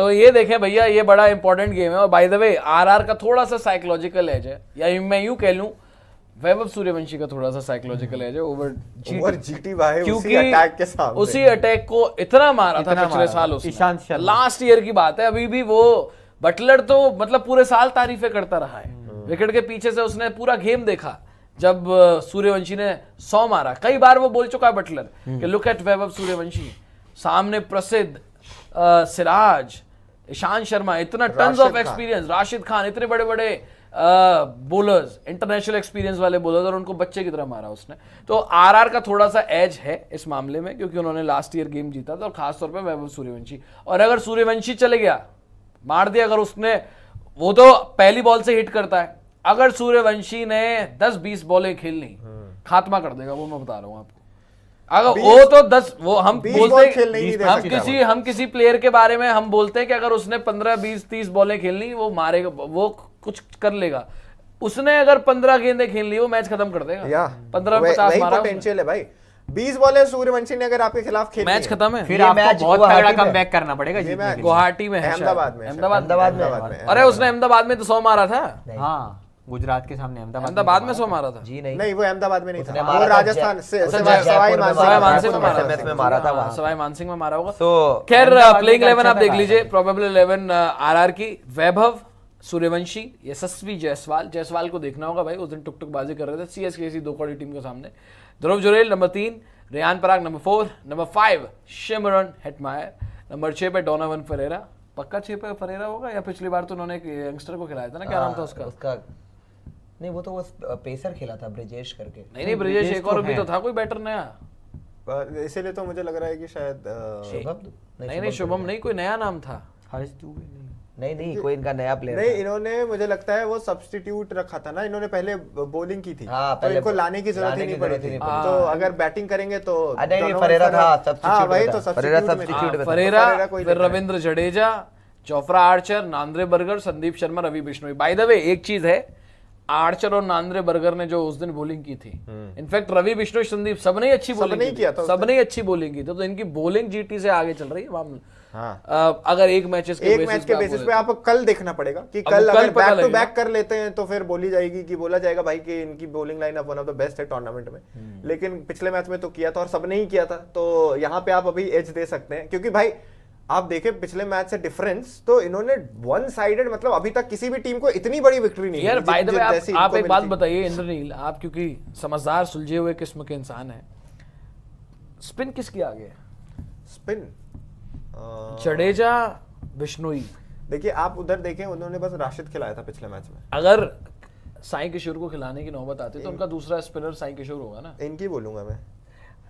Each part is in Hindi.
तो ये देखें भैया, ये बड़ा इंपॉर्टेंट गेम है। और बाय द वे आरआर का थोड़ा सा साइकोलॉजिकल एज है, या मैं यूं कह लूं वैभव सूर्यवंशी का थोड़ा सा साइकोलॉजिकल एज है ओवर जीटी भाई, क्योंकि उसी अटैक के सामने, उसी अटैक को इतना मारा था पिछले साल उसने। लास्ट ईयर की बात है, अभी भी वो बटलर तो मतलब पूरे साल तारीफें करता रहा है। विकेट के पीछे से उसने पूरा गेम देखा जब सूर्यवंशी ने 100 मारा। कई बार वो बोल चुका है बटलर कि लुक एट वैभव सूर्यवंशी, सामने प्रसिद्ध सिराज, ईशांत शर्मा, इतना tons of experience, Rashid Khan, इतने बड़े बड़े बॉलर्स, इंटरनेशनल एक्सपीरियंस वाले बॉलर्स, और उनको बच्चे की तरह मारा उसने। तो आरआर का थोड़ा सा एज है इस मामले में, क्योंकि उन्होंने लास्ट ईयर गेम जीता था, और खासतौर पे वैभव सूर्यवंशी। और अगर सूर्यवंशी चले गया, मार दिया, अगर उसने, वो तो पहली बॉल से हिट करता है, अगर सूर्यवंशी ने 10-20 बॉलें खेल ली, खात्मा कर देगा वो, मैं बता रहा हूं आपको। अगर वो तो 10, वो हम बोलते हैं, हम किसी प्लेयर के बारे में हम बोलते हैं कि अगर उसने 15, 20, 30 बॉलें खेलनी, वो मारेगा, वो कुछ कर लेगा। उसने अगर 15 गेंदें खेल ली, वो मैच खत्म कर देगा। 15 में 50 मारा, पोटेंशियल है भाई। 20 बॉलें सूर्यवंशी ने अगर आपके खिलाफ खेली, मैच खत्म है। फिर आपको बहुत तगड़ा कमबैक करना पड़ेगा। गुवाहाटी में है, अहमदाबाद में। अरे उसने अहमदाबाद में तो 100 मारा था। हाँ, गुजरात के सामने अहमदाबाद में 100 मारा था। जी नहीं, वो अहमदाबाद में नहीं था, वो राजस्थान से सवाई मानसिंह में मारा था, सवाई मानसिंह में मारा होगा। तो खैर प्लेइंग 11 आप देख लीजिए, प्रोबेबल 11 आरआर की, वैभव सूर्यवंशी, यशस्वी जायसवाल को देखना होगा भाई, उस दिन टुक बाजी कर रहे थे सीएसके दो कौड़ी टीम के सामने। Dhruv Jurel number 3, Riyan Parag number 4, number 5 Shimron Hetmyer, number 6 पे डोनावन फरेरा। पक्का 6 पे फरेरा होगा, या पिछली बार तो उन्होंने एक यंगस्टर को खिलाया था ना, क्या नाम था उसका? नहीं, वो तो वो पेसर खेला था, ब्रिजेश करके। नहीं, ब्रिजेश एक और भी तो था कोई बैटर नया, इसीलिए तो मुझे लग रहा है कि शायद शुभम नहीं, शुभम नहीं, कोई नया नाम था। नहीं, कोई इनका नया प्लेयर नहीं, इन्होंने मुझे लगता है वो सब्स्टिट्यूट रखा था ना, इन्होंने पहले बॉलिंग की थी, तो इनको लाने की जरूरत ही नहीं पड़ी थी। तो अगर बैटिंग करेंगे तो फरेरा था सब्स्टिट्यूट, वही तो सब्स्टिट्यूट में फरेरा, फिर Ravindra Jadeja, Jofra Archer, Nandre Burger, Sandeep Sharma, Ravi Bishnoi. By the way एक चीज है, आर्चर और नांद्रे बर्गर ने जो उस दिन बॉलिंग की थी, इनफैक्ट रवि बिश्नोई, संदीप, सबने अच्छी बॉलिंग की थी, सबने अच्छी बॉलिंग की थी। तो इनकी बॉलिंग जीटी से आगे चल रही है मामला। अगर एक मैच के बेसिस पे आप कल देखना पड़ेगा कि कल अगर बैक टू बैक कर लेते हैं तो फिर बोला जाएगा भाई कि इनकी bowling lineup one of the best है टूर्नामेंट में। लेकिन पिछले मैच में तो किया था और सबने ही किया था, तो यहाँ पे आप अभी एज दे सकते हैं, क्योंकि भाई आप देखें पिछले मैच से डिफरेंस, तो इन्होंने वन साइडेड, मतलब अभी तक किसी भी टीम को इतनी बड़ी विक्ट्री नहीं यार। बाय द वे आप एक बात बताइए इंद्रनील, आप क्योंकि समझदार सुलझे हुए किस्म के इंसान हैं, स्पिन किसकी आगे है? स्पिन जडेजा, बिश्नोई। देखिए आप उधर देखें, उन्होंने बस राशिद खिलाया था पिछले मैच में। अगर साई किशोर को खिलाने की नौबत आती तो उनका दूसरा स्पिनर साई किशोर होगा ना। इनकी बोलूंगा मैं,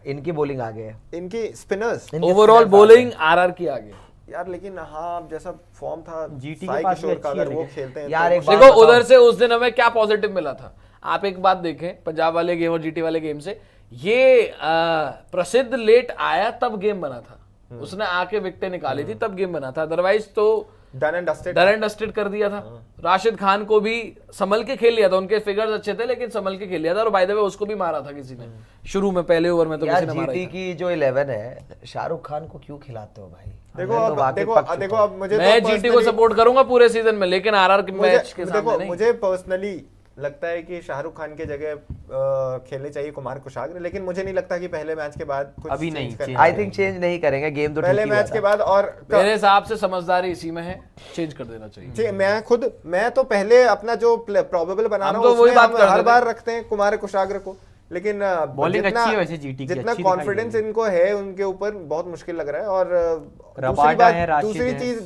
इनकी बॉलिंग आगे है, इनकी स्पिनर्स ओवरऑल बॉलिंग आरआर की आगे यार। लेकिन हाँ, जैसा फॉर्म था जीटी साई के पास किशोर का, भी अगर अच्छी वो है खेलते हैं यार, तो देखो उधर से उस दिन हमें क्या पॉजिटिव मिला था। आप एक बात देखें, पंजाब वाले गेम और जीटी वाले गेम से, ये प्रसिद्ध लेट आया तब गेम बना था, उसने आके विकेटें निकाली थी तब गेम बना था। अदरवाइज तो डन एंड डस्टेड कर दिया था। राशिद खान को भी संभल के खेल लिया था, उनके फिगर्स अच्छे थे लेकिन संभल के खेल लिया था। और बाय द वे उसको भी मारा था किसी ने शुरू में, पहले ओवर में तो किसी ने मारा। जीटी की जो 11 है, शाहरुख खान को क्यों खिलाते हो भाई? देखो अब मुझे, मैं जीटी को सपोर्ट करूंगा पूरे सीजन में, लेकिन आरआर के मैच के सामने नहीं। मुझे पर्सनली लगता है कि शाहरुख खान के जगह खेलने चाहिए कुमार कुशाग्र, लेकिन मुझे नहीं लगता कि पहले मैच के बाद कुछ अभी नहीं, आई थिंक चेंज नहीं करेंगे, गेम तो पहले मैच के बाद। और मेरे हिसाब से समझदारी इसी में है, चेंज कर देना चाहिए। मैं तो पहले अपना जो प्रोबेबल बना रहा हूं, उसमें हम हर बार रखते हैं कुमार कुशाग्र को, लेकिन बॉलिंग अच्छी है वैसे जीटी की, जितना कॉन्फिडेंस इनको है उनके ऊपर, बहुत मुश्किल लग रहा है। और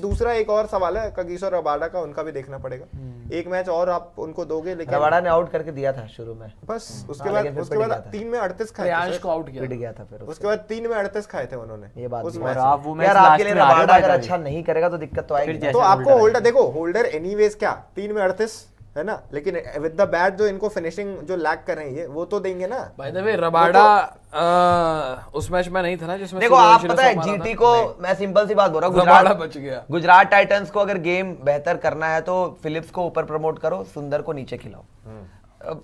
दूसरा एक और सवाल है कगिसो रबाडा का, उनका भी देखना पड़ेगा। एक मैच और आप उनको दोगे, लेकिन रबाडा ने आउट करके दिया था शुरू में, बस उसके बाद 3 में 38 खाए को आउट गया था। फिर उसके बाद 3 में 38 खाए थे उन्होंने। ये बात यार, आपके लिए रबाडा अगर अच्छा नहीं करेगा तो दिक्कत तो आएगी। तो आपको होल्डर, देखो होल्डर एनीवेज क्या 3 में 38 है ना, लेकिन विद द बैट जो इनको फिनिशिंग जो लैक कर रहे हैं वो तो देंगे ना। बाय द वे रबाडा उस मैच में नहीं था ना जिसमें, देखो आप पता है जीटी को, मैं सिंपल सी बात बोल रहा हूँ, रबाडा बच गया। गुजरात टाइटंस को अगर गेम बेहतर करना है तो फिलिप्स को ऊपर प्रमोट करो, सुंदर को नीचे खिलाओ।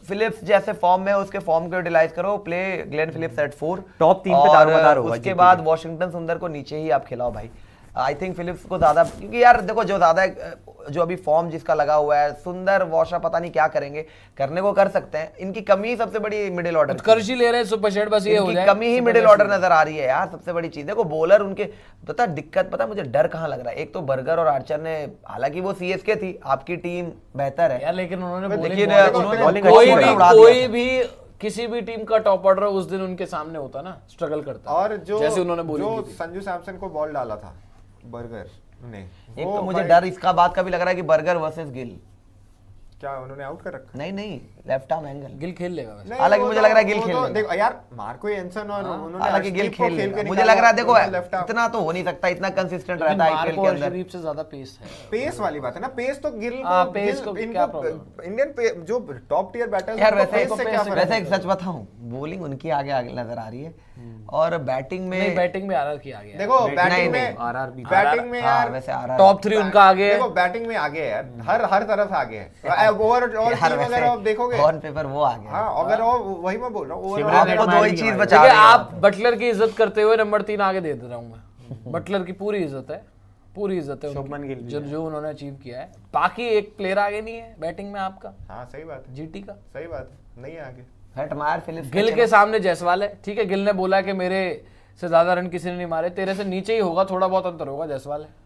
फिलिप्स जैसे फॉर्म में, उसके फॉर्म को यूटिलाइज करो, play Glenn Phillips at 4, top 3 पे दारोमदार होगा। उसके बाद वॉशिंगटन सुंदर को नीचे ही आप खिलाओ भाई। आई थिंक फिलिप्स को ज्यादा, क्योंकि यार देखो जो अभी फॉर्म जिसका लगा हुआ है, सुंदर वॉशा पता नहीं क्या करेंगे, करने को कर सकते हैं। इनकी कमी सबसे बड़ी मिडिल ऑर्डर, उत्कर्ष ही ले रहे हैं सुपर शेड, बस ये हो जाए। कमी ही मिडिल ऑर्डर नजर आ रही है यार, सबसे बड़ी चीज। देखो बॉलर उनके पता दिक्कत, पता मुझे डर कहाँ लग रहा है, एक तो बर्गर और आर्चर ने, हालांकि वो सीएसके थी, आपकी टीम बेहतर है यार, लेकिन उन्होंने कोई भी किसी भी टीम का टॉप ऑर्डर उस दिन उनके सामने होता ना, स्ट्रगल करता। और जो जैसे उन्होंने जो संजू सैमसन को बॉल डाला था बर्गर ने, एक तो मुझे डर इसका बात का भी लग रहा है कि बर्गर वर्सेस गिल, क्या उन्होंने आउट कर रखा? नहीं लेफ्ट आर्म एंगल गिल खेल लेगा वैसे। हालांकि मुझे लग रहा है गिल खेल लेगा। देखो यार, मार्को एंसन और उन्होंने हालांकि गिल अर्शदीप को खेल खेल लेगा। के मुझे लग रहा है देखो लेफ्ट आर्म इतना तो हो नहीं सकता, इतना कंसिस्टेंट रहता है आईपीएल के अंदर। शरीफ से ज्यादा पेस है, पेस वाली बात है ना, पेस तो गिल पेस को क्या प्रॉब्लम? इंडियन जो टॉप टियर बैटर्स यार वैसे एक सच बताऊं, बॉलिंग उनकी आगे नजर आ रही है, और बैटिंग में बैटिंग में आरआर की आगे है। देखो बैटिंग में यार वैसे आ रहा है टॉप 3 उनका आगे है। देखो बैटिंग में आगे है यार, हर तरफ आगे है। ओवरऑल टीम अगर आप देखोगे ऑन पेपर वो आगे है। हाँ, अगर वही मैं बोल रहा हूँ, आपको दो ही चीज बचा देखिए, रही है। आप बटलर की इज्जत करते हुए नंबर 3 आगे दे रहा हूँ मैं। बटलर की पूरी इज्जत है, पूरी इज्जत है शुभमन गिल उनकी, जो उन्होंने अचीव किया है। बाकी एक प्लेयर आगे नहीं है बैटिंग में आपका, हाँ सही बात है, जीटी का सही बात है, नहीं है आगे। हेटमायर फिलिप्स गिल के सामने जायसवाल है, ठीक है। गिल ने बोला कि मेरे से ज्यादा रन किसी ने नहीं मारे, तेरे से नीचे ही होगा, थोड़ा बहुत अंतर होगा, जायसवाल है।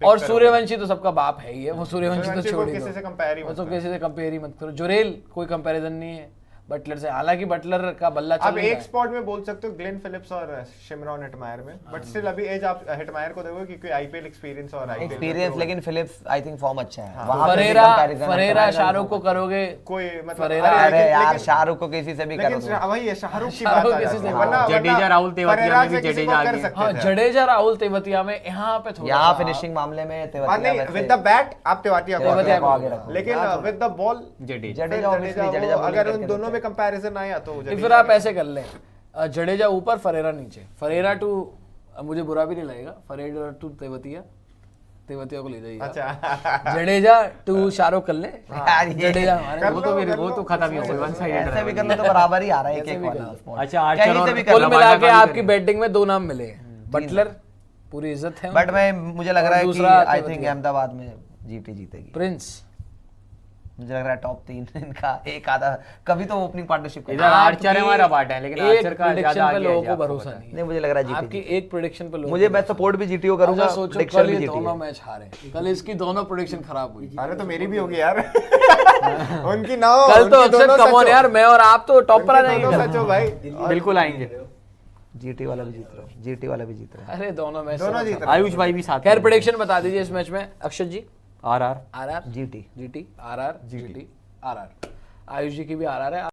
और सूर्यवंशी तो सबका बाप है ही है, वो सूर्यवंशी तो छोड़ ही दो, किसी से कंपेयर ही वो मत तो करो। किसी से कंपेयर ही मत करो। जुरेल कोई कंपैरिजन नहीं है बटलर से, हालांकि बटलर का बल्ला चल आप रहा एक है। स्पॉट में बोल सकते हो ग्लेन फिलिप्स और शिमरॉन हेटमायर में, बट स्टिल अभी एज आप हेटमायर को देखोगे क्योंकि आईपीएल एक्सपीरियंस और आईपीएल एक्सपीरियंस, लेकिन फिलिप्स आई थिंक फॉर्म अच्छा है। हाँ। वहां पे भी फरेरा comparison है। फरेरा शाहरुख को करोगे, कोई मतलब फरेरा, अरे यार शाहरुख को किसी से भी करो लेकिन वही है, शाहरुख की शाहरुख बात आ किसी जाती से है। भी। वरना जडेजा, राहुल तेवतिया फरेरा में भी से किसी को जडेजा कर आगे। सकते हाँ, थे। जडेजा राहुल तेवतिया में यहाँ पे थोड़ा यहाँ सा- फिनिशिंग मामले में हाँ, तेवतिया नहीं वैसे- विद द बैट आप तेवतिया को तेवतिया को आगे आगे रखो, लेकिन with the ball Jadeja Jadeja obviously Jadeja bowling अगर करके उन दोनों देते में कंपैरिजन आया तो तो फिर आप ऐसे कर लें, जडेजा ऊपर फरेरा नीचे, फरेरा टू, मुझे बुरा भी नहीं लगेगा, फरेरा टू तेवतिया को ले जाइए। अच्छा जडेजा टू शाहरुख कर ले, यार ये- जडेजा हमारे कर वो लो, तो कर वो लो। तो खत्म ही हो गई, वन साइडेड ऐसे भी कर लो तो बराबर ही आ रहा है, एक वाला spot। अच्छा, आर्चर कहीं से और भी कुल कर लो। मिला के रबाडा आपकी का बैटिंग में 2 नाम मिले हैं, बटलर पूरी इज्जत है, बट मैं मुझे लग रहा है कि दूसरा आई तेवतिया। थिंक अहमदाबाद में जीटी जीतेगी। प्रिंस। मुझे लग रहा है टॉप 3 इनका एक आधा, कभी तो ओपनिंग पार्टनरशिप इधर आर्चर है, हमारा बाट है, लेकिन एक आर्चर का prediction ज्यादा पे आगे लोगों है, को आपको भरोसा पता है। नहीं नहीं मुझे लग रहा है आपकी जीटी। एक प्रेडिक्शन पे लोगों मुझे को मैं सपोर्ट भी जीटी को करूंगा, अच्छा, सोचो prediction कल भी ये जीटी दोनों है। मैच हारे, कल इसकी दोनों प्रेडिक्शन खराब हुई। अरे तो मेरी भी होगी यार उनकी ना हो, कल तो उनकी अक्षर दोनों कम सच हो। यार, मैं और आप तो टॉप पर आ उनकी दोनों जाएंगे। सच हो भाई, बिल्कुल आएंगे। जीटी वाला भी जीत रहा है, जीटी वाला भी जीत रहा है। अरे दोनों मैच दोनों जीत रहे हैं। आयुष भाई भी साथ खैर में। प्रेडिक्शन बता दीजिए इस मैच में, Akshat ji. RR RR GT GT, RR GT, RR, Ayush ji की भी आरआर है।